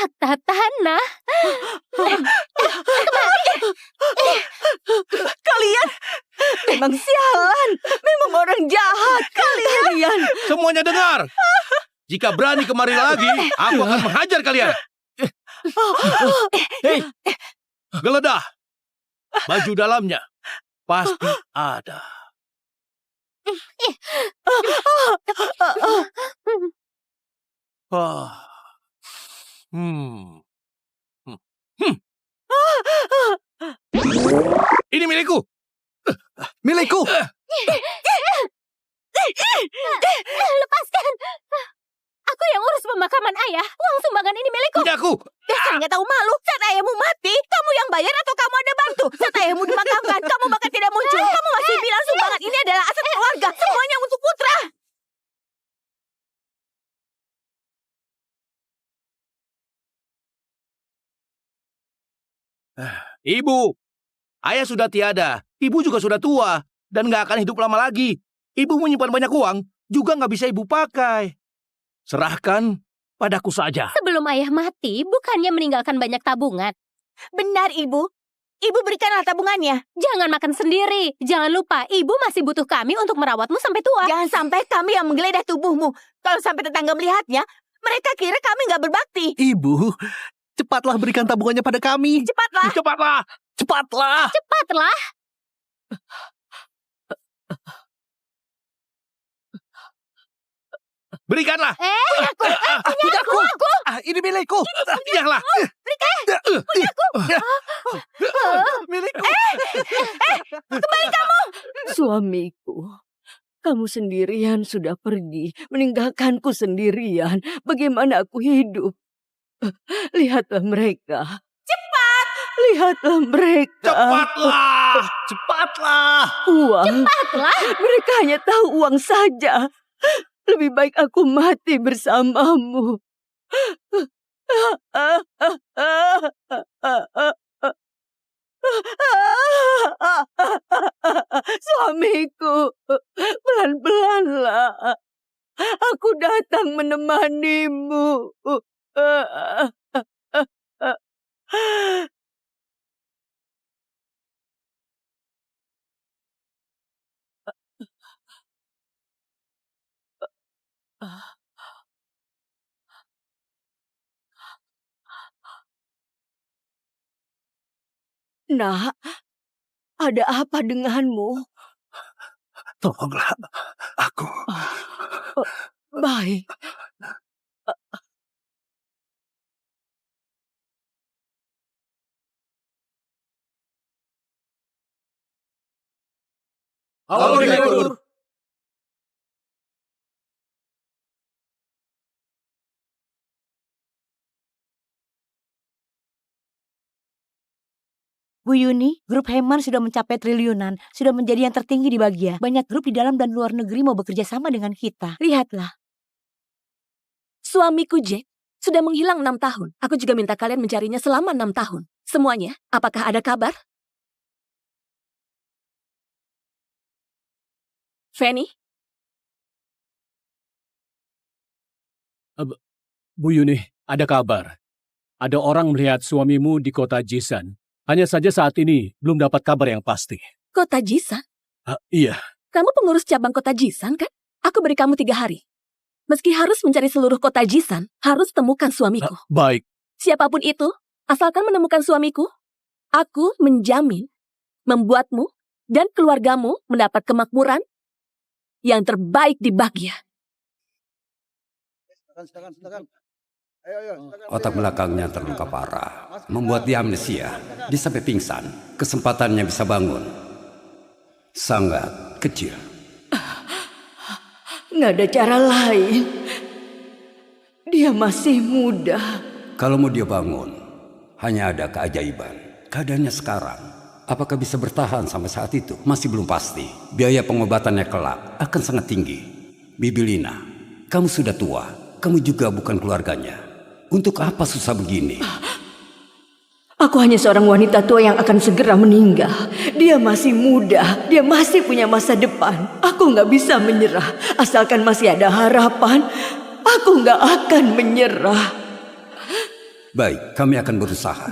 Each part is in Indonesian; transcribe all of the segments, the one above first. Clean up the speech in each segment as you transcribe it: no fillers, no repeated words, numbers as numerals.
Akta tanah. Kalian memang sialan, memang orang jahat kalian. Semuanya dengar. Jika berani kemari lagi, aku akan menghajar kalian. Hei, geledah. Baju dalamnya pasti ada. Ah. Ini milikku. Milikku. Lepaskan. Aku yang urus pemakaman ayah. Uang sumbangan ini milikku. Punya aku. Dasar nggak tahu malu. Saat ayahmu mati, kamu yang bayar atau kamu ada bantu? Saat ayahmu dimakamkan, kamu bahkan tidak muncul. Kamu masih bilang sumbangan ini adalah aset keluarga. Semuanya untuk putra. Ibu, ayah sudah tiada. Ibu juga sudah tua dan nggak akan hidup lama lagi. Ibu menyimpan banyak uang, juga nggak bisa ibu pakai. Serahkan padaku saja. Sebelum ayah mati, bukannya meninggalkan banyak tabungan. Benar, Ibu. Ibu berikanlah tabungannya. Jangan makan sendiri. Jangan lupa, ibu masih butuh kami untuk merawatmu sampai tua. Jangan sampai kami yang menggeledah tubuhmu. Kalau sampai tetangga melihatnya, mereka kira kami nggak berbakti. Ibu, cepatlah berikan tabungannya pada kami. Cepatlah. Cepatlah. Cepatlah. Cepatlah. Berikanlah. Punya aku. Ini milikku. Biarlah. Milikku. Kembali kamu. Suamiku, kamu sendirian sudah pergi, meninggalkanku sendirian. Bagaimana aku hidup? Lihatlah mereka. Cepat. Lihatlah mereka. Cepatlah. Cepatlah. Uang. Cepatlah. Mereka hanya tahu uang saja. Lebih baik aku mati bersamamu. Suamiku, pelan-pelanlah. Aku datang menemanimu. Nak, ada apa denganmu? Tolonglah aku. Baik. Halo, Direktur. Bu Yuni, grup Heman sudah mencapai triliunan, sudah menjadi yang tertinggi di Bagia. Banyak grup di dalam dan luar negeri mau bekerja sama dengan kita. Lihatlah. Suamiku Jack sudah menghilang 6 tahun. Aku juga minta kalian mencarinya selama 6 tahun. Semuanya, apakah ada kabar? Fanny? Bu Yuni, ada kabar. Ada orang melihat suamimu di kota Jisan. Hanya saja saat ini belum dapat kabar yang pasti. Kota Jisan? Iya. Kamu pengurus cabang kota Jisan kan? Aku beri kamu 3 hari. Meski harus mencari seluruh kota Jisan, harus temukan suamiku. Baik. Siapapun itu, asalkan menemukan suamiku, aku menjamin membuatmu dan keluargamu mendapat kemakmuran yang terbaik di Bagia. Otak belakangnya terluka parah, membuat dia amnesia. Dia sampai pingsan, kesempatannya bisa bangun sangat kecil. Nggak ada cara lain. Dia masih muda. Kalau mau dia bangun, hanya ada keajaiban. Keadaannya sekarang, apakah bisa bertahan sampai saat itu? Masih belum pasti. Biaya pengobatannya kelak akan sangat tinggi. Bibi Lina, kamu sudah tua. Kamu juga bukan keluarganya. Untuk apa susah begini? Aku hanya seorang wanita tua yang akan segera meninggal. Dia masih muda, dia masih punya masa depan. Aku nggak bisa menyerah. Asalkan masih ada harapan, aku nggak akan menyerah. Baik, kami akan berusaha.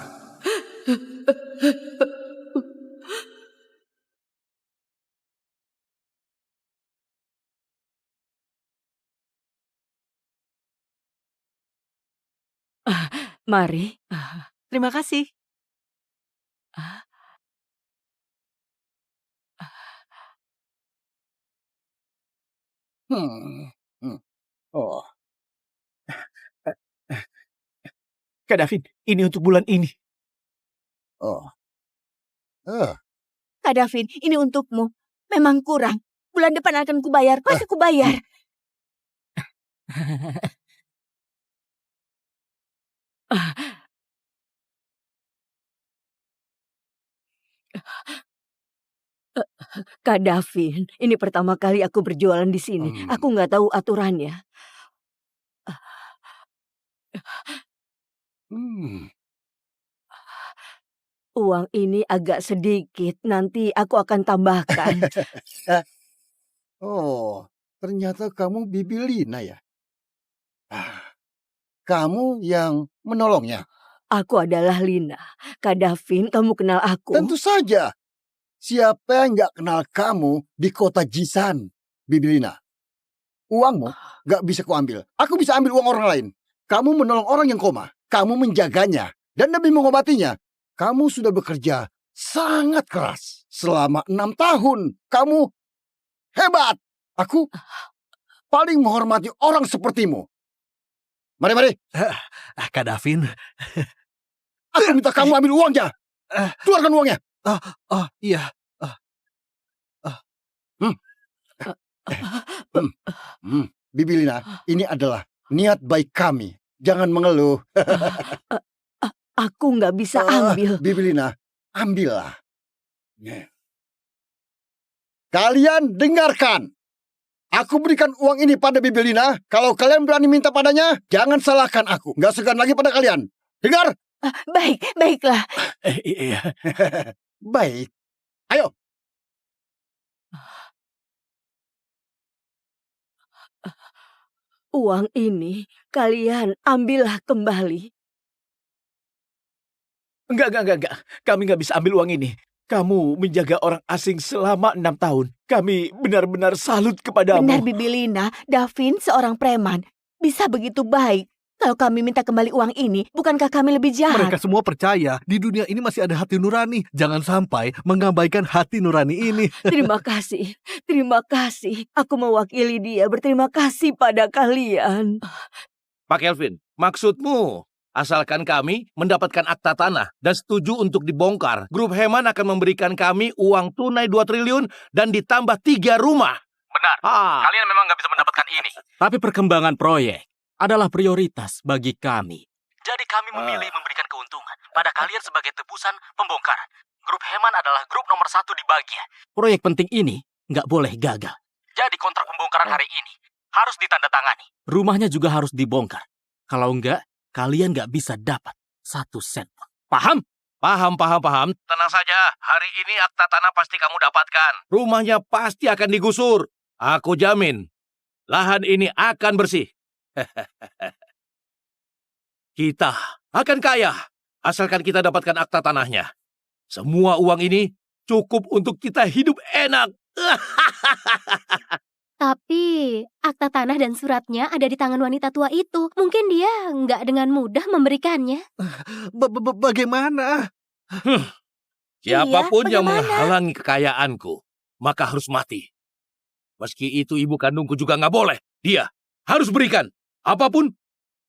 Mari. Terima kasih. Hmm. Oh. Kak Davin, ini untuk bulan ini. Oh. Kak Davin, ini untukmu. Memang kurang. Bulan depan akan kubayar. Pasti kubayar. Kak Davin, ini pertama kali aku berjualan di sini. Aku nggak tahu aturannya. Uang ini agak sedikit, nanti aku akan tambahkan. Oh, ternyata kamu Bibi Lina ya? Kamu yang menolongnya? Aku adalah Lina. Kak Davin, kamu kenal aku? Tentu saja. Siapa yang nggak kenal kamu di kota Jisan, Bibi Lina? Uangmu nggak bisa kuambil. Aku bisa ambil uang orang lain. Kamu menolong orang yang koma. Kamu menjaganya. Dan demi mengobatinya, kamu sudah bekerja sangat keras. Selama 6 tahun. Kamu hebat. Aku paling menghormati orang sepertimu. Mari. Kak Davin. Aku minta kamu ambil uangnya. Keluarkan uangnya. Iya. Bibi Lina, ini adalah niat baik kami. Jangan mengeluh. Aku nggak bisa ambil. Bibi Lina, ambillah. Kalian dengarkan. Aku berikan uang ini pada Bibi Lina. Kalau kalian berani minta padanya, jangan salahkan aku. Nggak segan lagi pada kalian. Dengar? Baiklah. Iya. Baik. Ayo. Uang ini kalian ambillah kembali. Enggak. Kami nggak bisa ambil uang ini. Kamu menjaga orang asing selama 6 tahun. Kami benar-benar salut kepadamu. Benar, Bibi Lina. Davin seorang preman. Bisa begitu baik. Kalau kami minta kembali uang ini, bukankah kami lebih jahat? Mereka semua percaya di dunia ini masih ada hati nurani. Jangan sampai mengabaikan hati nurani ini. Terima kasih. Aku mewakili dia berterima kasih pada kalian. Pak Kelvin, maksudmu asalkan kami mendapatkan akta tanah dan setuju untuk dibongkar, Grup Heman akan memberikan kami uang tunai 2 triliun dan ditambah 3 rumah. Benar, kalian memang nggak bisa mendapatkan ini. Tapi perkembangan proyek adalah prioritas bagi kami. Jadi kami memilih memberikan keuntungan pada kalian sebagai tebusan pembongkaran. Grup Heman adalah grup nomor 1 di Bagia. Proyek penting ini nggak boleh gagal. Jadi kontrak pembongkaran hari ini harus ditandatangani. Rumahnya juga harus dibongkar. Kalau enggak, kalian nggak bisa dapat 1 sen. Paham? Paham. Tenang saja, hari ini akta tanah pasti kamu dapatkan. Rumahnya pasti akan digusur. Aku jamin, lahan ini akan bersih. Kita akan kaya, asalkan kita dapatkan akta tanahnya. Semua uang ini cukup untuk kita hidup enak. Tapi akta tanah dan suratnya ada di tangan wanita tua itu. Mungkin dia nggak dengan mudah memberikannya. Bagaimana? Siapapun yang bagaimana? menghalangi kekayaanku, maka harus mati. Meski itu ibu kandungku juga nggak boleh. Dia harus berikan, apapun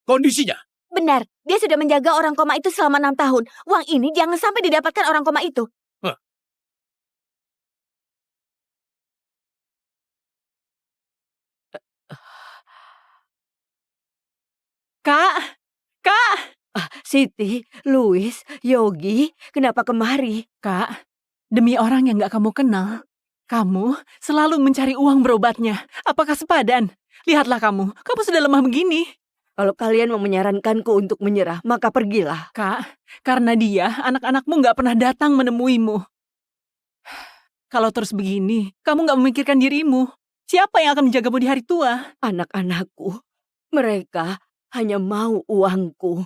kondisinya. Benar, dia sudah menjaga orang koma itu selama 6 tahun. Uang ini jangan sampai didapatkan orang koma itu. Kak! Siti, Louis, Yogi, kenapa kemari? Kak, demi orang yang gak kamu kenal, kamu selalu mencari uang berobatnya. Apakah sepadan? Lihatlah kamu sudah lemah begini. Kalau kalian mau menyarankanku untuk menyerah, maka pergilah. Kak, karena dia, anak-anakmu gak pernah datang menemuimu. Kalau terus begini, kamu gak memikirkan dirimu. Siapa yang akan menjagamu di hari tua? Anak-anakku, mereka hanya mau uangku.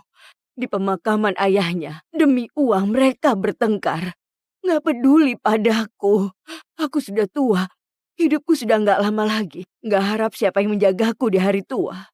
Di pemakaman ayahnya, demi uang mereka bertengkar. Nggak peduli padaku. Aku sudah tua. Hidupku sudah nggak lama lagi. Nggak harap siapa yang menjagaku di hari tua.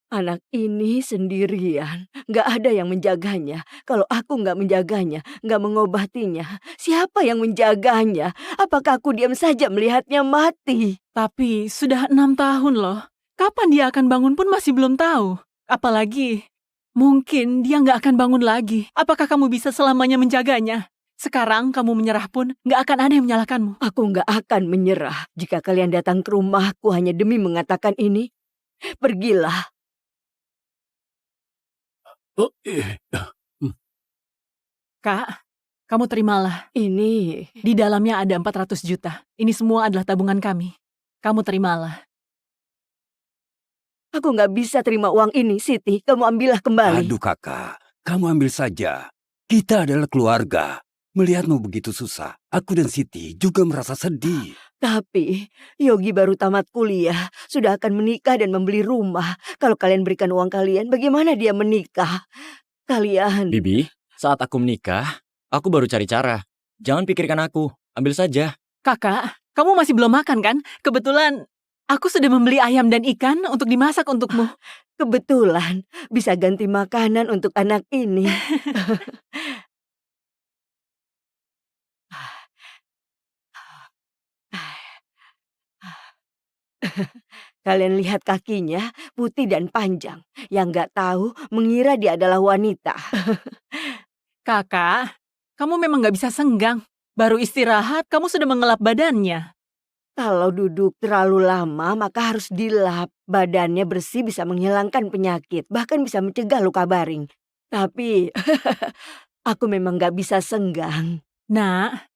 Anak ini sendirian. Nggak ada yang menjaganya. Kalau aku nggak menjaganya, nggak mengobatinya, siapa yang menjaganya? Apakah aku diam saja melihatnya mati? Tapi sudah 6 tahun loh. Kapan dia akan bangun pun masih belum tahu. Apalagi, mungkin dia nggak akan bangun lagi. Apakah kamu bisa selamanya menjaganya? Sekarang kamu menyerah pun nggak akan ada yang menyalahkanmu. Aku nggak akan menyerah. Jika kalian datang ke rumahku hanya demi mengatakan ini, pergilah. Kak, kamu terimalah. Ini Di dalamnya ada 400 juta. Ini semua adalah tabungan kami. Kamu terimalah. aku nggak bisa terima uang ini, Siti. Kamu ambillah kembali. Aduh kakak, kamu ambil saja. Kita adalah keluarga. Melihatmu begitu susah, aku dan Siti juga merasa sedih. Tapi Yogi baru tamat kuliah, sudah akan menikah dan membeli rumah. Kalau kalian berikan uang kalian, bagaimana dia menikah? Kalian... Bibi, saat aku menikah, aku baru cari cara. Jangan pikirkan aku, ambil saja. Kakak, kamu masih belum makan kan? Kebetulan aku sudah membeli ayam dan ikan untuk dimasak untukmu. Kebetulan bisa ganti makanan untuk anak ini. Kalian lihat kakinya, putih dan panjang. Yang nggak tahu mengira dia adalah wanita. Kakak, kamu memang nggak bisa senggang. Baru istirahat, kamu sudah mengelap badannya. Kalau duduk terlalu lama, maka harus dilap. Badannya bersih bisa menghilangkan penyakit, bahkan bisa mencegah luka baring. Tapi, aku memang nggak bisa senggang. Nak,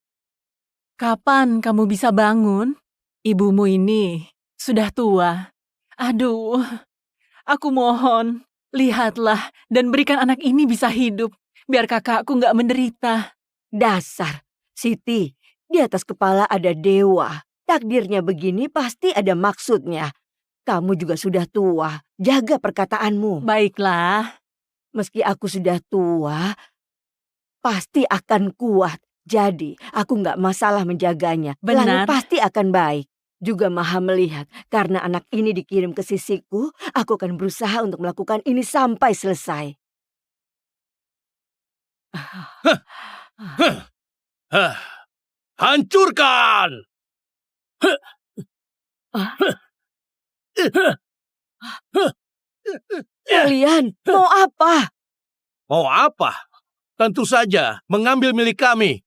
kapan kamu bisa bangun? Ibumu ini sudah tua. Aduh, aku mohon, lihatlah dan berikan anak ini bisa hidup. Biar kakakku nggak menderita. Dasar, Siti, di atas kepala ada dewa. Takdirnya begini pasti ada maksudnya. Kamu juga sudah tua, jaga perkataanmu. Baiklah. Meski aku sudah tua, pasti akan kuat. Jadi, aku nggak masalah menjaganya. Benar. Langit pasti akan baik. Juga Maha melihat, karena anak ini dikirim ke sisiku, aku akan berusaha untuk melakukan ini sampai selesai. Hancurkan! Kalian mau apa? Mau apa? Tentu saja mengambil milik kami.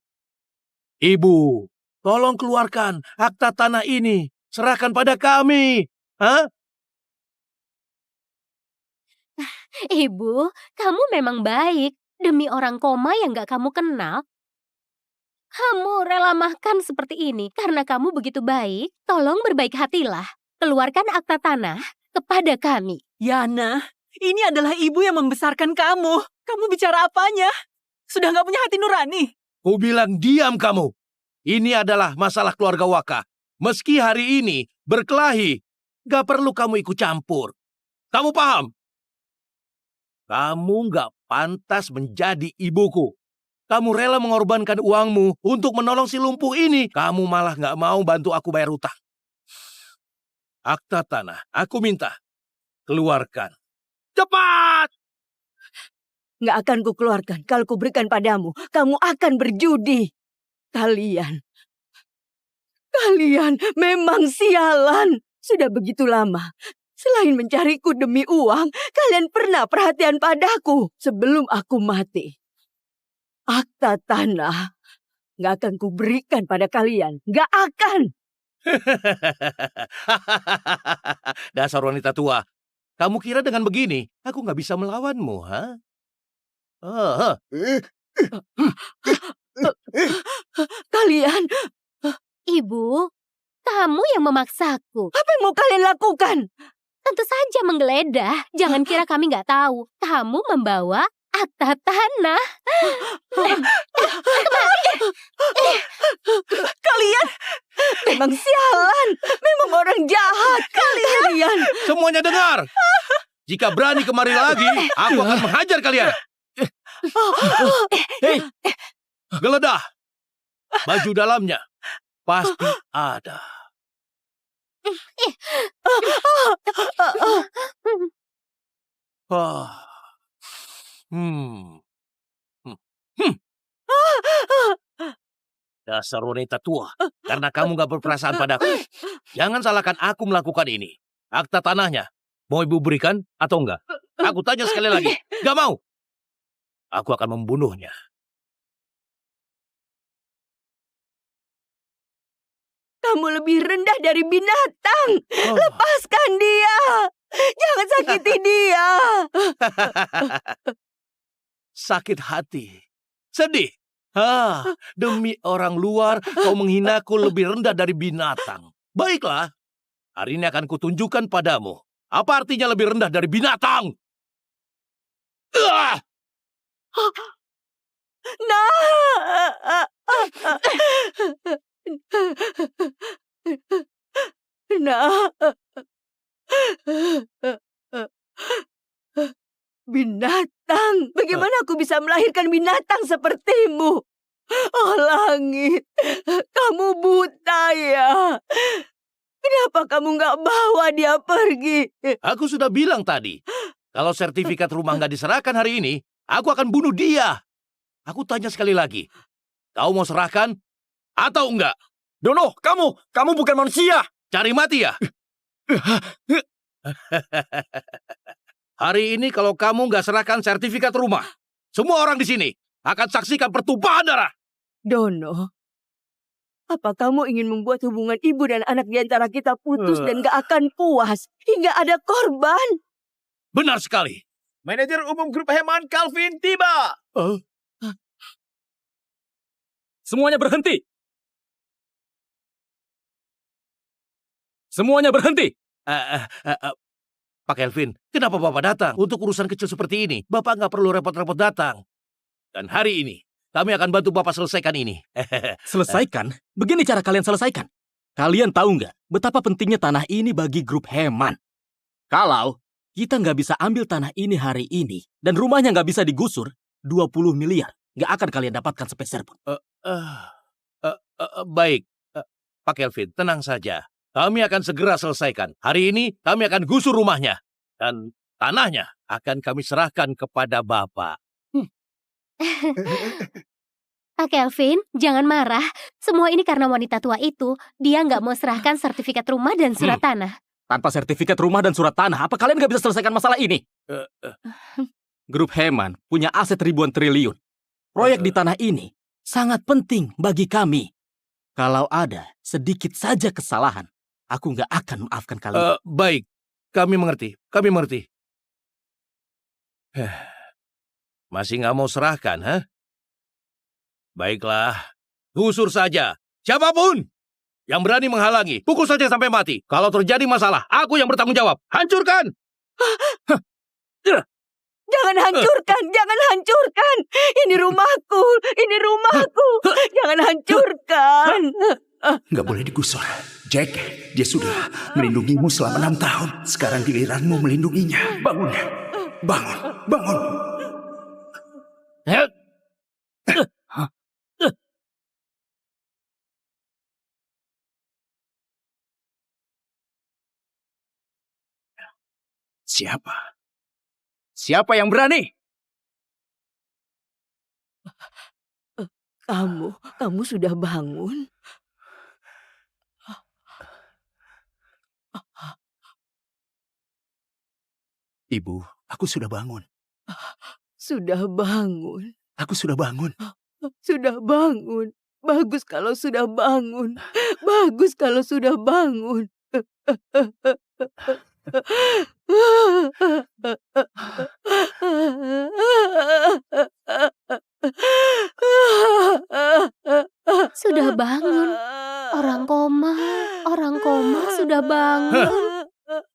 Ibu, tolong keluarkan akta tanah ini. Serahkan pada kami. Hah? Ibu, kamu memang baik. Demi orang koma yang gak kamu kenal, kamu rela makan seperti ini karena kamu begitu baik. Tolong berbaik hatilah. Keluarkan akta tanah kepada kami. Yana, ini adalah ibu yang membesarkan kamu. Kamu bicara apanya? Sudah gak punya hati nurani? Ku bilang diam kamu. Ini adalah masalah keluarga Waka. Meski hari ini berkelahi, gak perlu kamu ikut campur. Kamu paham? Kamu gak pantas menjadi ibuku. Kamu rela mengorbankan uangmu untuk menolong si lumpuh ini. Kamu malah gak mau bantu aku bayar utang. Akta tanah, aku minta. Keluarkan. Cepat! Nggak akan kukeluarkan. Kalau kuberikan padamu, kamu akan berjudi. Kalian memang sialan. Sudah begitu lama. Selain mencariku demi uang, kalian pernah perhatian padaku sebelum aku mati. Akta tanah nggak akan kuberikan pada kalian. Nggak akan. Dasar wanita tua. Kamu kira dengan begini, aku nggak bisa melawanmu, ha? Kalian, Ibu, kamu yang memaksaku. apa yang mau kalian lakukan? Tentu saja menggeledah. Jangan kira kami nggak tahu. Kamu membawa akta tanah. Kalian memang sialan. Memang orang jahat. Kalian. Semuanya dengar! Jika berani kemari lagi, aku akan menghajar kalian. Hei, Geledah. Baju dalamnya pasti ada. Ah. Hmm. Hmm. Hmm. Dasar wanita tua. Karena kamu gak berperasaan padaku. Jangan salahkan aku melakukan ini. Akta tanahnya, mau ibu berikan atau enggak? Aku tanya sekali lagi. Gak mau. Aku akan membunuhnya. Kamu lebih rendah dari binatang. Lepaskan dia. Jangan sakiti dia. Sakit hati. Sedih. Demi orang luar, kau menghinaku lebih rendah dari binatang. Baiklah. Hari ini akan kutunjukkan padamu. Apa artinya lebih rendah dari binatang? Binatang. Bagaimana aku bisa melahirkan binatang sepertimu? Oh langit, kamu buta ya. Kenapa kamu nggak bawa dia pergi? Aku sudah bilang tadi, kalau sertifikat rumah nggak diserahkan hari ini, aku akan bunuh dia. Aku tanya sekali lagi, kau mau serahkan atau enggak? Dono, kamu bukan manusia. Cari mati ya? Hari ini kalau kamu nggak serahkan sertifikat rumah, semua orang di sini akan saksikan pertumpahan darah. Dono, apa kamu ingin membuat hubungan ibu dan anak di antara kita putus dan gak akan puas hingga ada korban? Benar sekali. Manajer umum grup Heman, Calvin, tiba. Semuanya berhenti. Semuanya berhenti. Pak Kelvin, kenapa Bapak datang? Untuk urusan kecil seperti ini, Bapak nggak perlu repot-repot datang. Dan hari ini, kami akan bantu Bapak selesaikan ini. Selesaikan? Begini cara kalian selesaikan. Kalian tahu nggak betapa pentingnya tanah ini bagi grup Heman? Kalau kita nggak bisa ambil tanah ini hari ini, dan rumahnya nggak bisa digusur, 20 miliar nggak akan kalian dapatkan sepeser pun. Baik, Pak Kelvin, tenang saja. Kami akan segera selesaikan. Hari ini kami akan gusur rumahnya. Dan tanahnya akan kami serahkan kepada Bapak. Pak Kelvin, jangan marah. Semua ini karena wanita tua itu. Dia nggak mau serahkan sertifikat rumah dan surat tanah. Tanpa sertifikat rumah dan surat tanah, apa kalian nggak bisa selesaikan masalah ini? Grup Heman punya aset ribuan triliun. Proyek di tanah ini sangat penting bagi kami. Kalau ada sedikit saja kesalahan, aku nggak akan maafkan kalian. Baik, kami mengerti. Kami mengerti. Masih nggak mau serahkan, ha? Baiklah, gusur saja. Siapapun yang berani menghalangi, pukul saja sampai mati. Kalau terjadi masalah, aku yang bertanggung jawab. Hancurkan! Jangan hancurkan, jangan hancurkan. Ini rumahku, ini rumahku. Jangan hancurkan. Nggak boleh digusur. Jack, dia sudah melindungimu selama 6 tahun. Sekarang giliranmu melindunginya. Bangun, bangun, bangun. Siapa? Siapa yang berani? Kamu sudah bangun? Ibu, aku sudah bangun. Sudah bangun. Aku sudah bangun. Sudah bangun. Bagus kalau sudah bangun. Bagus kalau sudah bangun. Sudah bangun. Orang koma sudah bangun.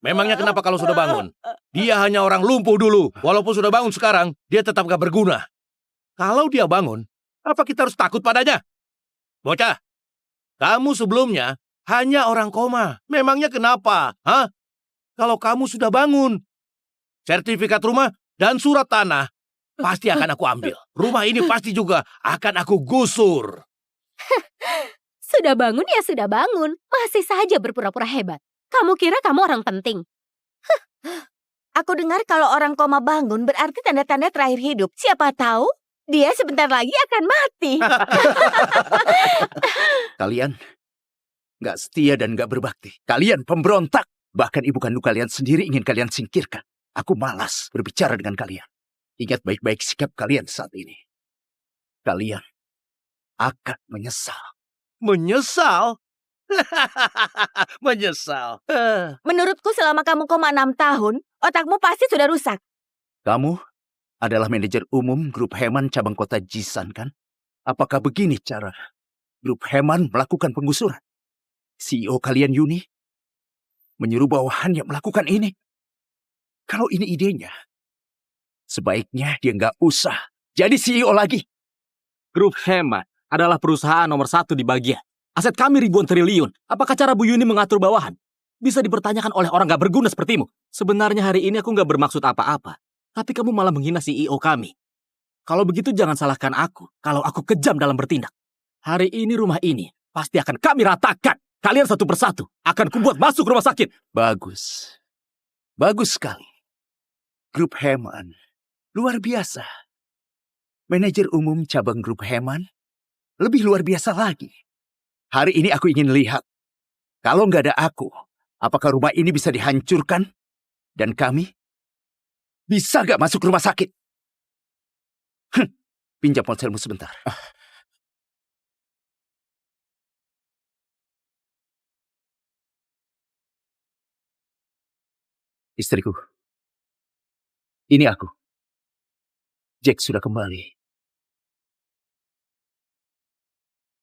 Memangnya kenapa kalau sudah bangun? Dia hanya orang lumpuh dulu. Walaupun sudah bangun sekarang, dia tetap gak berguna. Kalau dia bangun, apa kita harus takut padanya? Bocah, kamu sebelumnya hanya orang koma. Memangnya kenapa? Hah? Kalau kamu sudah bangun, sertifikat rumah, dan surat tanah. Pasti akan aku ambil. Rumah ini pasti juga akan aku gusur. Sudah bangun ya sudah bangun. Masih saja berpura-pura hebat. Kamu kira kamu orang penting? Aku dengar kalau orang koma bangun berarti tanda-tanda terakhir hidup. Siapa tahu dia sebentar lagi akan mati. Kalian nggak setia dan nggak berbakti. Kalian pemberontak. Bahkan ibu kandung kalian sendiri ingin kalian singkirkan. Aku malas berbicara dengan kalian. Ingat baik-baik sikap kalian saat ini. Kalian akan menyesal. Menyesal? Menyesal. Menurutku selama kamu koma 6 tahun, otakmu pasti sudah rusak. Kamu adalah manajer umum grup Heman cabang kota Jisan, kan? Apakah begini cara grup Heman melakukan penggusuran? CEO kalian Yuni menyuruh bawahannya melakukan ini. Kalau ini idenya, sebaiknya dia nggak usah jadi CEO lagi. Grup Heman adalah perusahaan nomor 1 di bagian. Aset kami ribuan triliun. Apakah cara Bu Yuni mengatur bawahan bisa dipertanyakan oleh orang gak berguna sepertimu? Sebenarnya hari ini aku gak bermaksud apa-apa. Tapi kamu malah menghina CEO kami. Kalau begitu jangan salahkan aku kalau aku kejam dalam bertindak. Hari ini rumah ini pasti akan kami ratakan. Kalian satu persatu akan kubuat masuk rumah sakit. Bagus. Bagus sekali. Grup Heman luar biasa. Manajer umum cabang grup Heman lebih luar biasa lagi. Hari ini aku ingin lihat, kalau nggak ada aku, apakah rumah ini bisa dihancurkan? Dan kami bisa nggak masuk rumah sakit? Pinjam ponselmu sebentar. Istriku, ini aku. Jack sudah kembali.